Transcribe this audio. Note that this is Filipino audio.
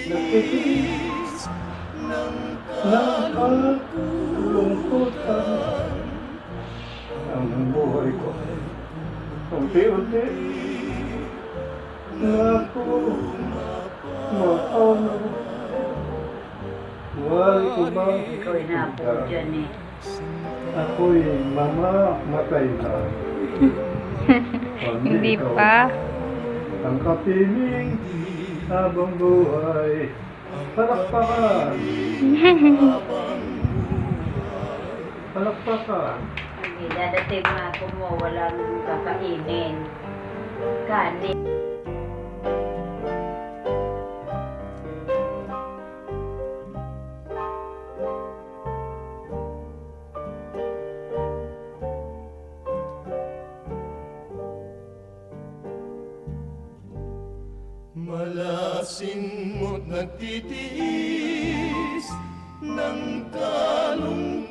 Nagtitiis ng kalungkutan ang buhay ko. Unti-unti na ako maano. Wal ko ba? Ikaw inapo dyan eh. Ako'y mamamatay na. Hindi ikaw pa. ang kapiling habang buhay. Palakpakan! Palakpakan! Hindi, dadating na ako mo, walang kakainin. Kanin. Malasin mo't nagtitiis ng kalungkutan